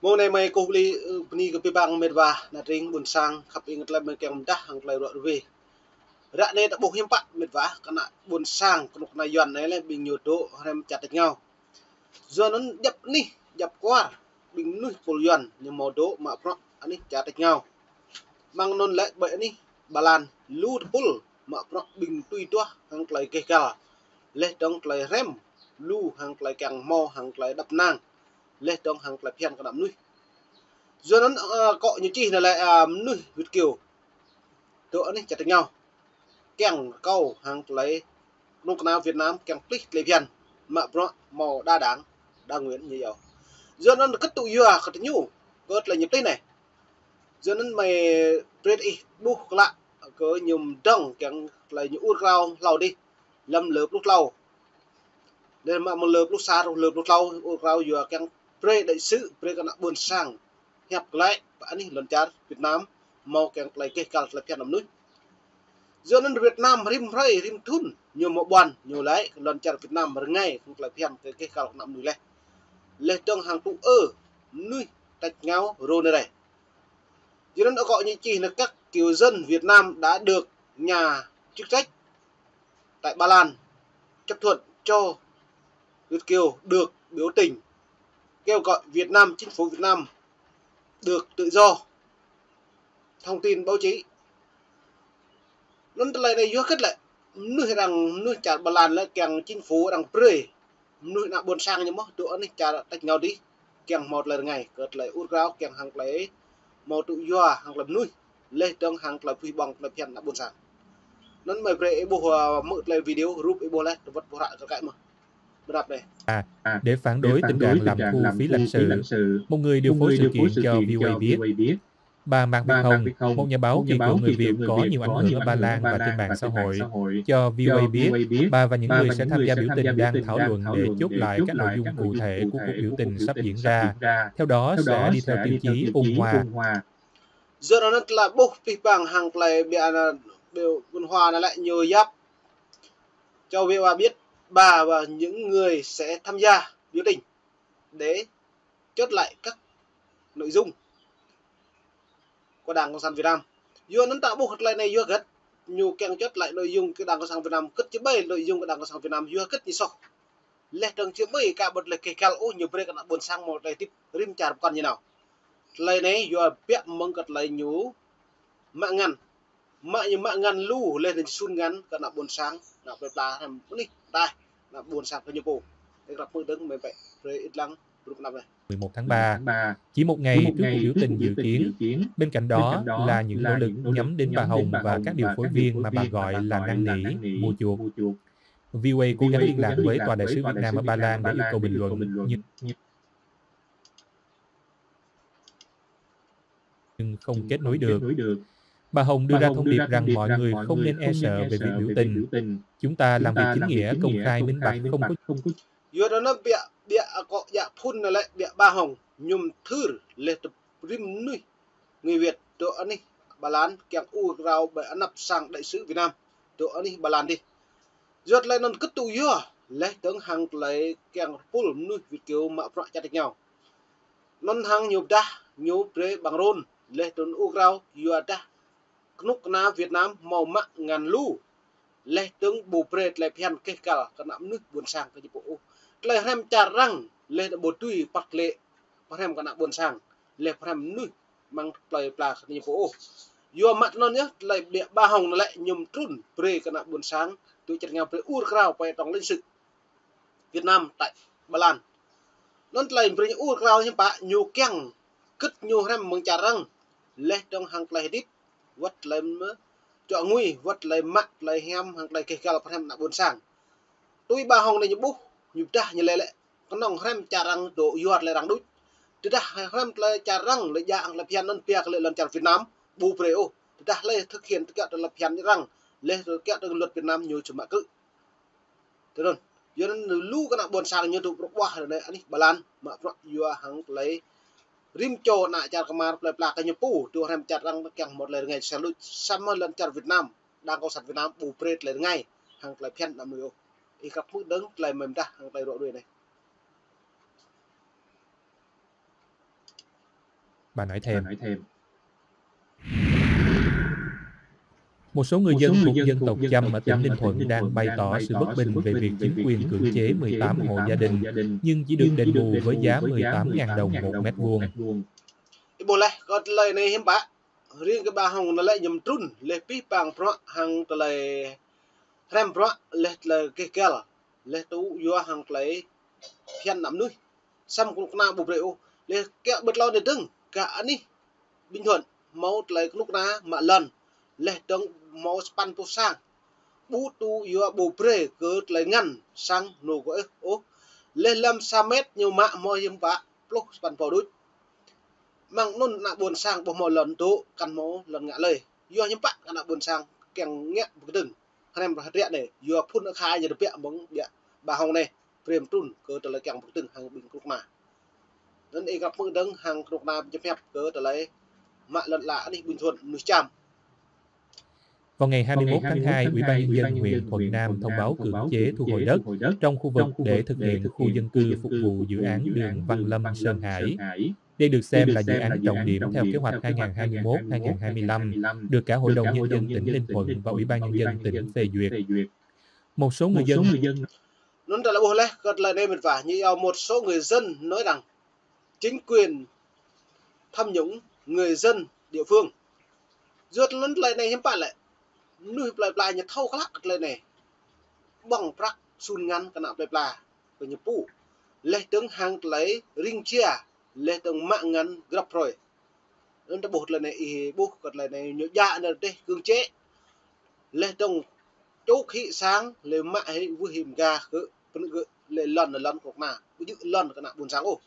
Mô này mày cô li ni cái bang med va na ring bun sang khap ingat la men keng dah hang lai ro we ra ne ta bo him pa med va kana bun sang kunuk na yon này le bing nyu do rem chat nhau do nó dập ni dập qua bing nu pol yon ni modo ma pro ani chat nhau mang non lại bậy ni balan lu pul ma pro bing tui tua hang lai ke ka le dong lai rem lu hang lai keng mo hang lai đập nang le dong hang lai pian ka dam nui do nó cọ như chi là lại nuôi Việt kiều tụi này chặt nhau keng câu hàng lấy nông nào Việt Nam keng plik lấy viên mà pro màu đa đảng đa nguyện như vậy do nó cất tụ dừa cất nhu cất là nhịp đây này do nó mày bread i bu lạ có nhum đông keng lấy như ur rau lau đi lâm lợp lúc lau nên mà một lợp lúc xa rồi lợp lúc lau ur rau dừa keng bread đại sứ bread cái buồn sang hẹp lại và anh lần chát Việt Nam mau keng lại cái cả là phiền nằm núi do nên Việt Nam rim ray rim thun nhiều một bàn nhiều lấy lần chát Việt Nam mà ngay không lại phiền cái cả nằm núi này lên trong hàng tụ núi tách ngáo rồi này cho nên nó gọi như chỉ là các kiều dân Việt Nam đã được nhà chức trách tại Ba Lan chấp thuận cho Việt kiều được biểu tình kêu gọi Việt Nam chính phủ Việt Nam được tự do thông tin báo chí nó lại này vô kết lại nuôi rằng nuôi chả Ba Lan là kèng chính phủ đang prey nuôi nạ buồn sang nhưng mà tụi này chả tách nhau đi kèng một lần ngày cất lại út rau kèng hàng lấy một tụi doa hàng làm nuôi lên trong hàng là phi bằng là phiền nạ buồn sang nó mày về bộ mở lại video group bộ lại vật bộ lại cho cái mà đạp này để phản đối tình trạng làm thu phí lãnh sự, một người điều phối sự kiện cho VOA biết. Bà Mạc Việt Hồng, một nhà báo kỳ cựu người Việt có nhiều ảnh hưởng ở Ba Lan và trên mạng xã hội, cho VOA biết bà và những người sẽ tham gia biểu tình đang thảo luận để chốt lại các nội dung cụ thể của cuộc biểu tình sắp diễn ra. Theo đó sẽ đi theo tiêu chí ôn hòa. Giờ nó là bộ phi bằng hàng lại biểu ôn hòa nó lại nhiều giáp cho VOA biết bà và những người sẽ tham gia biểu tình để chốt lại các nội dung của Đảng Cộng sản Việt Nam. Do nó tạo bộ lại này do gật nhiều kèng chốt lại nội dung cái Đảng Cộng sản Việt Nam cất chứ bay nội dung của Đảng Cộng sản Việt Nam do cất như sau. Lẽ đằng chứ bay cả bật lại cái cal ô nhiều break nó buồn sang một lại tiếp rim chả con như nào. Lại này do biết mong cất lại nhú mạng ngăn lu lên đến sun ngắn cái nó buồn sang nó phải là làm đi đây nó buồn sang cái nhiều cổ để gặp mưa đứng mày vậy rồi ít lắng lúc năm này 11 tháng 3, chỉ một ngày trước cuộc biểu tình dự kiến. Bên cạnh đó là những nỗ lực nhắm đến bà Hồng và các điều phối viên mà bà gọi là năn nỉ, mua chuộc. VOA cố gắng liên lạc với Tòa đại sứ Việt Nam ở Ba Lan để yêu cầu bình luận, nhưng không kết nối được. Bà Hồng đưa ra thông điệp rằng mọi người không nên e sợ về việc biểu tình. Chúng ta làm việc chính nghĩa, công khai, minh bạch, không có. Giờ đó nó bịa có dạ phun là lại bịa bà Hồng nhum thử lệ tập rim nuôi người Việt tụi anh đi Ba Lan kẹng u rau bởi anh nập sang đại sứ Việt Nam tụi anh đi Ba Lan đi. Giờ lại nó cất tụ dưa lấy tướng hàng lấy kẹng pul nuôi Việt kiều mà pro chặt nhau. Non hàng nhiều đa nhiều pre bằng rôn lấy tướng u rau dưa đa nút na Việt Nam màu mạ ngàn lu lấy tướng bù pre lại phiền cái cả cái nắm nước buồn sang cái bộ lại hem chả răng lên bộ tui bạc lệ bạc hem cái buồn sang lệ bạc hem nuôi mang play plak như phố yo mặt nó nhá lại bịa ba Hồng lại nhum trun pre cái buồn sang tôi chặt nhau pre ur krao phải trong lên sự Việt Nam tại Ba Lan nó lại pre ur krao như bạn nhiều keng cất nhiều hem mừng chả răng lệ trong hàng lại đít vắt lên cho nguy vắt lại mặt lại hem hàng lại cái bạc hem buồn sang tôi ba Hồng này như bút nhục ta như lệ con nòng hem chả răng độ yuat lại răng đút từ đó hem lại chả răng lại dạng là phiền non piak lại lần chả Việt Nam bù preo từ đó lại thực hiện tất cả là phiền răng lên rồi kéo được luật Việt Nam nhiều chủng mã cự thế rồi giờ nó lu cái nào buồn sang như tụ qua rồi này anh Ba Lan mà yua hàng lấy rim cho nại chả kamar lại plak cái như pu từ hem chả răng keng một lần ngày sẽ lu xăm lần chả Việt Nam đang có sản Việt Nam bù pre lại ngay hàng lại phiền làm nhiều thì gặp mức đứng lại mềm ta hàng tay độ đuôi này Bà nói thêm. Một số người dân thuộc dân tộc Chăm ở tỉnh Ninh Thuận đang bày tỏ sự bất bình về việc chính quyền cưỡng chế 18 hộ gia đình, nhưng chỉ được đền bù với giá 18.000 đồng một mét vuông. Bộ lại, có lời này hiếm bạ. Riêng cái bà Hồng nó lại nhầm trun, lệ pi bằng pro hàng tờ lời rem pro, lệ lời kê kèl, lệ tú dùa hàng lấy phiền nắm nuôi. Xăm cũng na bục rượu, lệ kẹo bật lâu để đừng, cả anh đi. Bình Thuận, máu lấy lúc na mà lần, lệ đông máu span po sang. Bú tu dùa bù pre cứ lấy ngăn sang nổ gỡ ô. Lệ lâm sa mét nhiều mạ mò hiếm bạ, plok span po đuôi. Mang nôn nạ buồn sang bộ mò lần tố căn mô lần ngã lời do những bạn nạ buồn sang kèng nghẹn một cái đừng anh em hạt rẽ này do phun nó khai giờ được bẹ bóng địa bà Hồng này frame trun cơ trở lại kèng một từng hàng bình cục mà nên ấy gặp một đấng hàng cục mà cho phép cơ trở lại mạ lần lạ đi Bình Thuận núi Chàm. Vào ngày 21 tháng 2, Ủy ban Nhân dân huyện Thuận Nam thông báo cưỡng chế thu hồi đất trong khu vực để thực hiện khu dân cư phục vụ dự án đường Văn Lâm - Sơn Hải. Đây được xem là dự án trọng điểm theo kế hoạch 2021-2025 được cả Hội đồng Nhân dân tỉnh Ninh Thuận và Ủy ban Nhân dân tỉnh phê duyệt. Một số người dân Nói là bộ lẽ, gật lại đây mình phải như một số người dân nói rằng chính quyền tham nhũng người dân địa phương rượt lớn lại này hiếm bạn lại nuôi lại nhà thâu khác lại này bằng prak sun ngăn cái nào lại của nhà pu lệ tướng hàng lấy ring chia lệ tướng mạng ngắn gặp rồi nên ta bột lại này bút gật lại này nhớ dạ này đây cương chế lệ tướng chỗ khí sáng lệ mạng hay vui hiểm gà cứ lệ lần cuộc mà giữ lần cái nào buồn sáng ô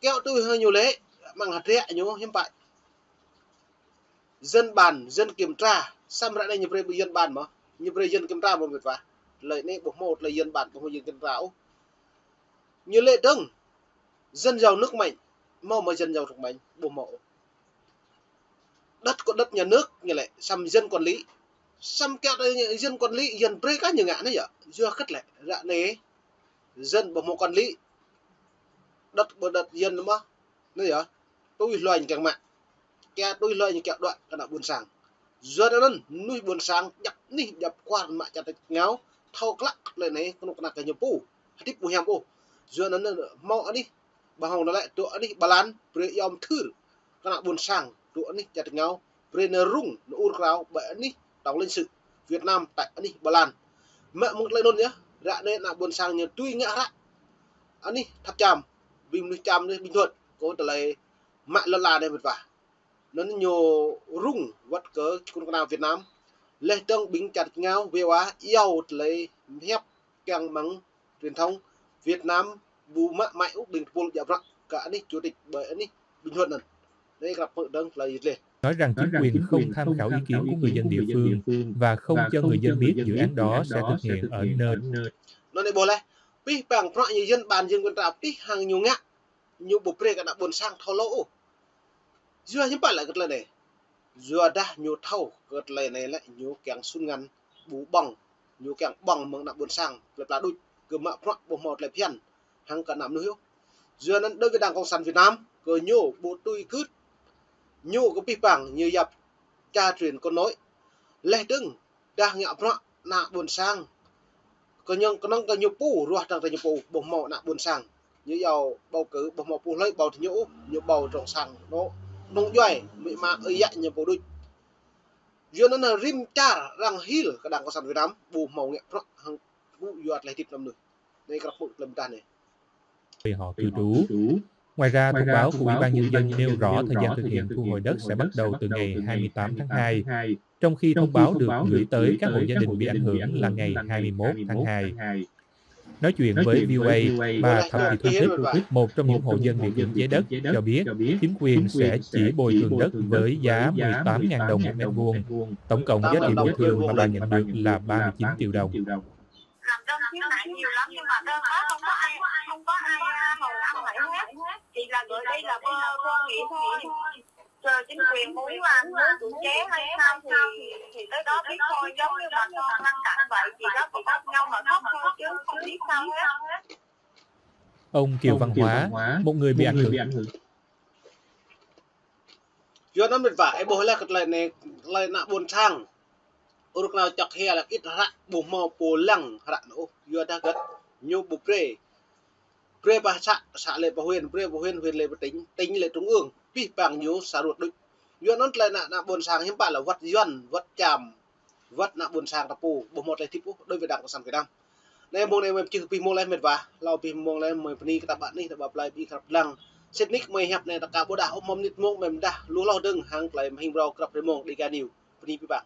kéo tôi hơi nhiều lễ mang hạt rẽ nhớ hiếm bạn dân bàn dân kiểm tra xăm lại đây như vậy dân bàn mà như vậy dân kiểm tra một việc và lời này bộ một là dân bàn của dân kiểm tra như lệ đông dân giàu nước mạnh mau mà dân giàu thuộc mạnh bộ mộ đất có đất nhà nước như lại xăm dân quản lý xăm kéo đây dân quản lý dân pre các nhiều ngạn đấy ạ chưa khất lại dạ này dân bộ mộ quản lý đất dân đúng không đấy ạ tôi loài càng mạnh kẻ tôi lời như kẹo đoạn cái nào buồn sáng giờ đó nuôi buồn sáng nhập quan mà chặt ngáo thâu lắc lên này con nạc cái nhập pu tiếp bù hàm ô giờ nó mau đi bà Hồng nó lại tụi đi bà lan pre yom thư cái nào buồn sáng tụi đi chặt ngáo pre nơ rung nó u ráo bẻ đi đóng lên sự Việt Nam tại đi bà lan mẹ một lời nôn nhá dạ đây là buồn sáng như tuy ngã ra anh đi tháp chàm vì nuôi chàm đây Bình Thuận có từ lại mạng lần là đây một vả nó nhiều rung vật cỡ con nào Việt Nam lê tương bính chặt ngao về quá yêu lấy hép càng mắng truyền thông Việt Nam bù mạ mãi úc bình pol dạ vọng cả đi chủ tịch bởi đi Bình Thuận này đây gặp hội đồng là gì nói rằng chính quyền không tham khảo ý kiến của người dân địa phương và không cho người dân biết dự án đó sẽ thực hiện ở nơi nó này bố lẽ pi bằng pro như dân bàn dân quân trào pi hàng nhiều ngã nhiều bộ pre cả đã buồn sang thâu lỗ dưa những bạn lại gật lên này dưa đã nhiều thâu gật lên này lại nhiều kẹng sun ngắn bú bằng nhiều kẹng bằng mừng nặng buồn sang là đôi cứ mạ pro bộ một lại phiền hàng cả nằm nữa dưa nên đối với Đảng Cộng sản Việt Nam cứ nhiều bộ tôi cứ nhiều cái pi bằng như dập cha truyền con nói lẽ đừng đang nhạo pro nặng buồn sang có nhưng có năng có nhiều pu ruột đang nhiều pu bộ một nặng buồn sang như giàu bầu cử bộ một pu lấy bầu thì nhũ nhiều bầu trồng sang nó nông doài bị mà ơi dạy nhiều bộ đôi giờ nó là rim cha rằng hil cái Đảng Cộng sản Việt Nam bù màu nghệ pro hàng vụ dọt lại tiếp năm nữa đây các bộ làm đàn này về họ cư trú. Ngoài ra, thông báo của Ủy ban Nhân dân nêu rõ thời gian thực hiện thu hồi đất sẽ bắt đầu từ ngày 28 tháng 2, trong khi thông báo được gửi tới các hộ gia đình bị ảnh hưởng là ngày 21 tháng 2. Nói chuyện với VOA, bà Thẩm Thị Thu Thích, một trong những hộ dân bị cưỡng chế đất, cho biết chính quyền sẽ chỉ bồi thường đất với giá 18.000 đồng một mét vuông. Tổng cộng giá trị bồi thường mà bà nhận được là 39 triệu đồng. Làm đơn khiếu nại nhiều lắm nhưng mà đơn đó không có ai hầu ăn lại hết. Chỉ là gửi đây là vô nghị thôi. Rồi chính quyền muốn cưỡng chế hay sao thì tới đó biết thôi, giống như bà con ngăn chặn vậy thì đó chỉ có nhau mà khóc thôi chứ không biết sao hết. Ông Kiều Văn Hóa, một người bị ảnh hưởng. yuan nó mệt vả ai bố lại cái lại nạ buồn sang uruk nào chọc hè là ít rạ bù mò bù lăng rạ nổ yuan đã gật nhu bù pre ba xã lệ bà huyền pre bà huyền lệ bà tính lệ trung ương pi bằng nhu xã ruột đích yuan nó lại nạ buồn sang hiếm bạn là vật yuan vật chàm vật nạ buồn sang tập bù bù một lại tiếp đối với đảng cộng sản Việt Nam này mong này mình chưa pi mong lên mệt vả lao pi mong lên mười pni các bạn này tập lại pi khắp lăng set nick mày hẹp này tất cả bộ đảo mong nít mong mình đã lúa lao đừng hàng lại hình rau cặp để mong đi ga nhiều pni pi bạn